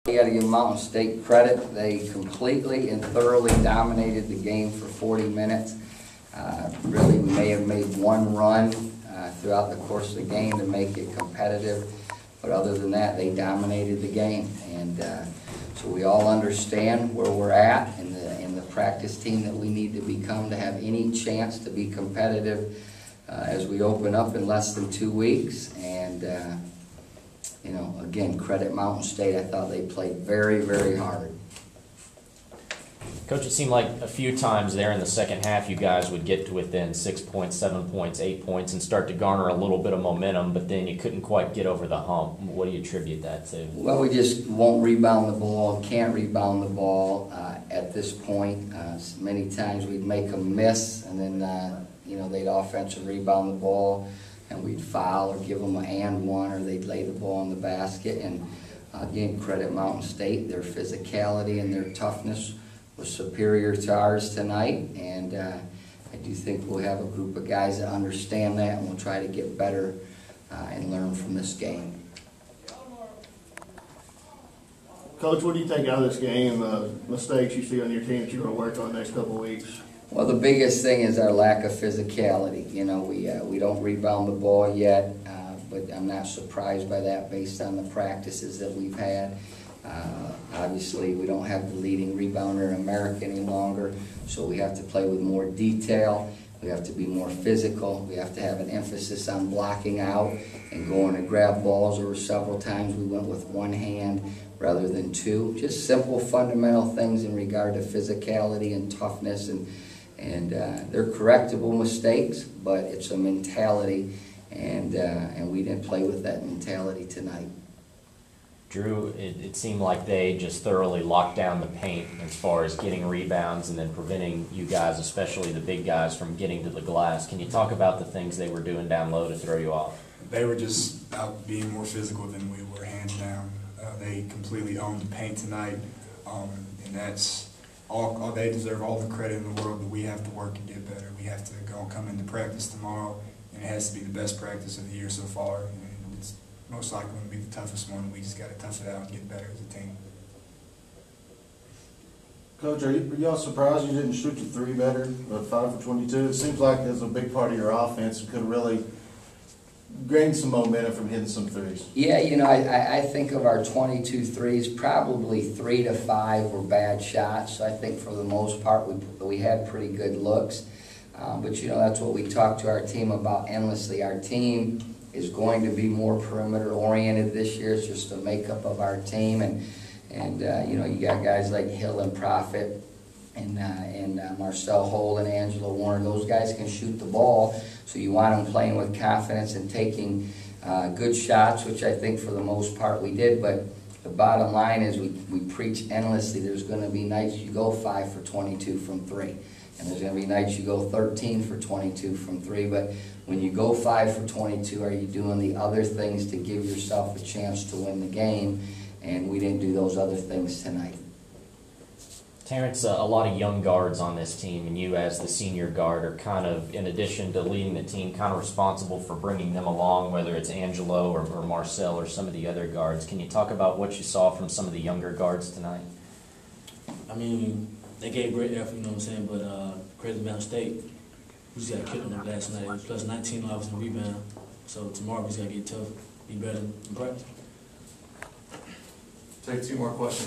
You got to give Mountain State credit. They completely and thoroughly dominated the game for 40 minutes. Really, we may have made one run throughout the course of the game to make it competitive, but other than that, they dominated the game. And so we all understand where we're at and the practice team that we need to become to have any chance to be competitive as we open up in less than 2 weeks. And you know, again, credit Mountain State. I thought they played very, very hard. Coach, it seemed like a few times there in the second half you guys would get to within 6 points, 7 points, 8 points and start to garner a little bit of momentum, but then you couldn't quite get over the hump. What do you attribute that to? Well, we just won't rebound the ball, can't rebound the ball at this point. Many times we'd make them miss, and then you know, they'd offensive rebound the ball, and we'd foul or give them an and one, or they'd lay the ball in the basket. And again, credit Mountain State. Their physicality and their toughness was superior to ours tonight, and I do think we'll have a group of guys that understand that, and we'll try to get better and learn from this game. Coach, what do you take out of this game, mistakes you see on your team that you're going to work on the next couple of weeks? Well, the biggest thing is our lack of physicality. You know, we don't rebound the ball yet, but I'm not surprised by that based on the practices that we've had. Obviously, we don't have the leading rebounder in America any longer, so we have to play with more detail. We have to be more physical. We have to have an emphasis on blocking out and going to grab balls. There were several times we went with one hand rather than two. Just simple, fundamental things in regard to physicality and toughness, and they're correctable mistakes, but it's a mentality, and we didn't play with that mentality tonight. Drew, it seemed like they just thoroughly locked down the paint as far as getting rebounds and then preventing you guys, especially the big guys, from getting to the glass. Can you talk about the things they were doing down low to throw you off? They were just out being more physical than we were, hands down. They completely owned the paint tonight, and that's all. They deserve all the credit in the world, but we have to work and get better. We have to come into practice tomorrow, and it has to be the best practice of the year so far. It's most likely going to be the toughest one. We just got to tough it out and get better as a team. Coach, are y'all surprised you didn't shoot the three better, 5 for 22? It seems like it's a big part of your offense. It could really gain some momentum from hitting some threes. Yeah, you know, I think of our 22 threes, probably 3 to 5 were bad shots. So I think for the most part we had pretty good looks. But you know, that's what we talk to our team about endlessly. Our team is going to be more perimeter oriented this year. It's just the makeup of our team, and you know, you got guys like Hill and Profit and Marcel Hole and Angelo Warner. Those guys can shoot the ball, so you want them playing with confidence and taking good shots, which I think for the most part we did. But the bottom line is we preach endlessly. There's going to be nights you go 5 for 22 from 3. And there's going to be nights you go 13 for 22 from 3. But when you go 5 for 22, are you doing the other things to give yourself a chance to win the game? And we didn't do those other things tonight. Terrence, a lot of young guards on this team, and you as the senior guard are kind of, in addition to leading the team, kind of responsible for bringing them along, whether it's Angelo or Marcel or some of the other guards. Can you talk about what you saw from some of the younger guards tonight? I mean, they gave great effort, you know what I'm saying, but credit to Mountain State. We just got to kill them last night. It was plus 19 offensive and rebound. So tomorrow we just got to get tough, be better in practice. Take 2 more questions.